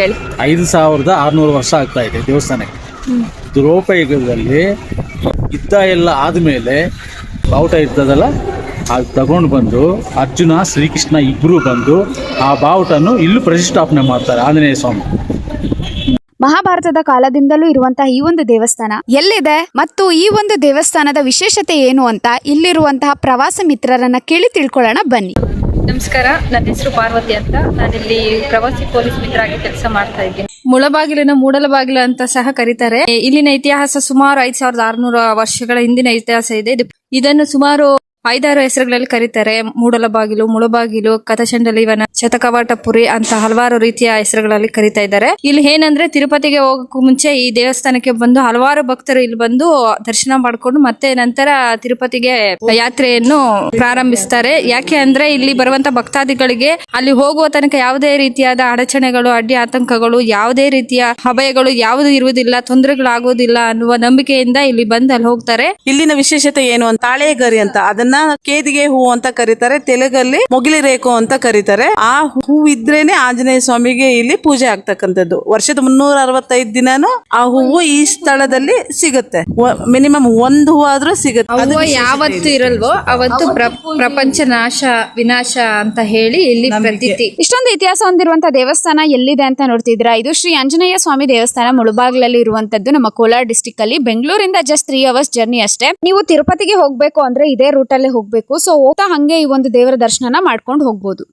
ಹೇಳಿ. 5600 ವರ್ಷ ಆಗ್ತಾ ಇದೆ ದೇವಸ್ಥಾನಕ್ಕೆ. ದ್ರೌಪಯುಗದಲ್ಲಿ ಯುದ್ಧ ಎಲ್ಲ ಆದ್ಮೇಲೆ ಬಾವುಟ ಇರ್ತದಲ್ಲ, ಅದು ತಗೊಂಡು ಬಂದು ಅರ್ಜುನ ಶ್ರೀಕೃಷ್ಣ ಇಬ್ರು ಬಂದು ಆ ಬಾವುಟನ್ನು ಇಲ್ಲೂ ಪ್ರತಿಷ್ಠಾಪನೆ ಮಾಡ್ತಾರೆ, ಆಂಜನೇಯ ಸ್ವಾಮಿ. ಮಹಾಭಾರತದ ಕಾಲದಿಂದಲೂ ಇರುವಂತಹ ಈ ಒಂದು ದೇವಸ್ಥಾನ ಎಲ್ಲಿದೆ ಮತ್ತು ಈ ಒಂದು ದೇವಸ್ಥಾನದ ವಿಶೇಷತೆ ಏನು ಅಂತ ಇಲ್ಲಿರುವಂತಹ ಪ್ರವಾಸ ಮಿತ್ರರನ್ನ ಕೇಳಿ ತಿಳ್ಕೊಳ್ಳೋಣ ಬನ್ನಿ. ನಮಸ್ಕಾರ, ನನ್ನ ಹೆಸರು ಪಾರ್ವತಿ ಅಂತ. ನಾನಿಲ್ಲಿ ಪ್ರವಾಸಿ ಪೊಲೀಸ್ ಮಿತ್ರ ಆಗಿ ಕೆಲಸ ಮಾಡ್ತಾ ಇದ್ದೀನಿ. ಮುಳಬಾಗಿಲಿನ ಮೂಡಲಬಾಗಿಲು ಅಂತ ಸಹ ಕರೀತಾರೆ. ಇಲ್ಲಿನ ಇತಿಹಾಸ ಸುಮಾರು 5600 ವರ್ಷಗಳ ಹಿಂದಿನ ಇತಿಹಾಸ ಇದೆ. ಇದನ್ನು ಸುಮಾರು 5-6 ಹೆಸರುಗಳಲ್ಲಿ ಕರೀತಾರೆ. ಮೂಡಲಬಾಗಿಲು, ಮುಳಬಾಗಿಲು, ಕಥಚಂಡಲಿವನ, ಶತಕವಾಟಪುರಿ ಅಂತ ಹಲವಾರು ರೀತಿಯ ಹೆಸರುಗಳಲ್ಲಿ ಕರೀತಾ ಇದ್ದಾರೆ. ಇಲ್ಲಿ ಏನಂದ್ರೆ ತಿರುಪತಿಗೆ ಹೋಗಕ್ಕೂ ಮುಂಚೆ ಈ ದೇವಸ್ಥಾನಕ್ಕೆ ಬಂದು ಹಲವಾರು ಭಕ್ತರು ಇಲ್ಲಿ ಬಂದು ದರ್ಶನ ಮಾಡ್ಕೊಂಡು ಮತ್ತೆ ನಂತರ ತಿರುಪತಿಗೆ ಯಾತ್ರೆಯನ್ನು ಪ್ರಾರಂಭಿಸ್ತಾರೆ. ಯಾಕೆ ಅಂದ್ರೆ ಇಲ್ಲಿ ಬರುವಂತ ಭಕ್ತಾದಿಗಳಿಗೆ ಅಲ್ಲಿ ಹೋಗುವ ತನಕ ಯಾವುದೇ ರೀತಿಯಾದ ಅಡಚಣೆಗಳು, ಅಡ್ಡಿ ಆತಂಕಗಳು, ಯಾವುದೇ ರೀತಿಯ ಅಭಯಗಳು ಯಾವುದು ಇರುವುದಿಲ್ಲ, ತೊಂದರೆಗಳಾಗುವುದಿಲ್ಲ ಅನ್ನುವ ನಂಬಿಕೆಯಿಂದ ಇಲ್ಲಿ ಬಂದು ಅಲ್ಲಿ ಹೋಗ್ತಾರೆ. ಇಲ್ಲಿನ ವಿಶೇಷತೆ ಏನು ಅಂತ, ತಾಳೆಗರಿ ಅಂತ, ಅದನ್ನ ಕೇದಿಗೆ ಹೂ ಅಂತ ಕರೀತಾರೆ. ತೆಲುಗಲ್ಲಿ ಮೊಗಿಲಿ ರೇಖು ಅಂತ ಕರೀತಾರೆ. ಆ ಹೂ ಇದ್ರೇನೆ ಆಂಜನೇಯ ಸ್ವಾಮಿಗೆ ಇಲ್ಲಿ ಪೂಜೆ ಆಗ್ತಕ್ಕಂಥದ್ದು. ವರ್ಷದ 365 ದಿನಾನು ಆ ಹೂವು ಈ ಸ್ಥಳದಲ್ಲಿ ಸಿಗುತ್ತೆ. ಮಿನಿಮಮ್ ಒಂದು ಹೂ ಆದ್ರೂ ಸಿಗುತ್ತೆ. ಯಾವತ್ತು ಇರಲ್ವೋ ಅವತ್ತು ಪ್ರಪಂಚ ವಿನಾಶ ಅಂತ ಹೇಳಿ ಇಲ್ಲಿ ಪ್ರತೀತಿ. ಇಷ್ಟೊಂದು ಇತಿಹಾಸ ಹೊಂದಿರುವಂತಹ ದೇವಸ್ಥಾನ ಎಲ್ಲಿದೆ ಅಂತ ನೋಡ್ತಿದ್ರ, ಇದು ಶ್ರೀ ಆಂಜನೇಯ ಸ್ವಾಮಿ ದೇವಸ್ಥಾನ ಮುಳಬಾಗಿಲಲ್ಲಿ ಇರುವಂತದ್ದು, ನಮ್ಮ ಕೋಲಾರ ಡಿಸ್ಟಿಕ್ ಅಲ್ಲಿ. ಬೆಂಗಳೂರಿಂದ ಜಸ್ಟ್ 3 ಅವರ್ಸ್ ಜರ್ನಿ ಅಷ್ಟೇ. ನೀವು ತಿರುಪತಿಗೆ ಹೋಗ್ಬೇಕು ಅಂದ್ರೆ ಇದೇ ರೂಟ್ ಅಲ್ಲೇ ಹೋಗ್ಬೇಕು. ಸೊ ಹೋಗ್ತಾ ಹಂಗೆ ಈ ಒಂದು ದೇವರ ದರ್ಶನ ಮಾಡ್ಕೊಂಡು ಹೋಗ್ಬೋದು.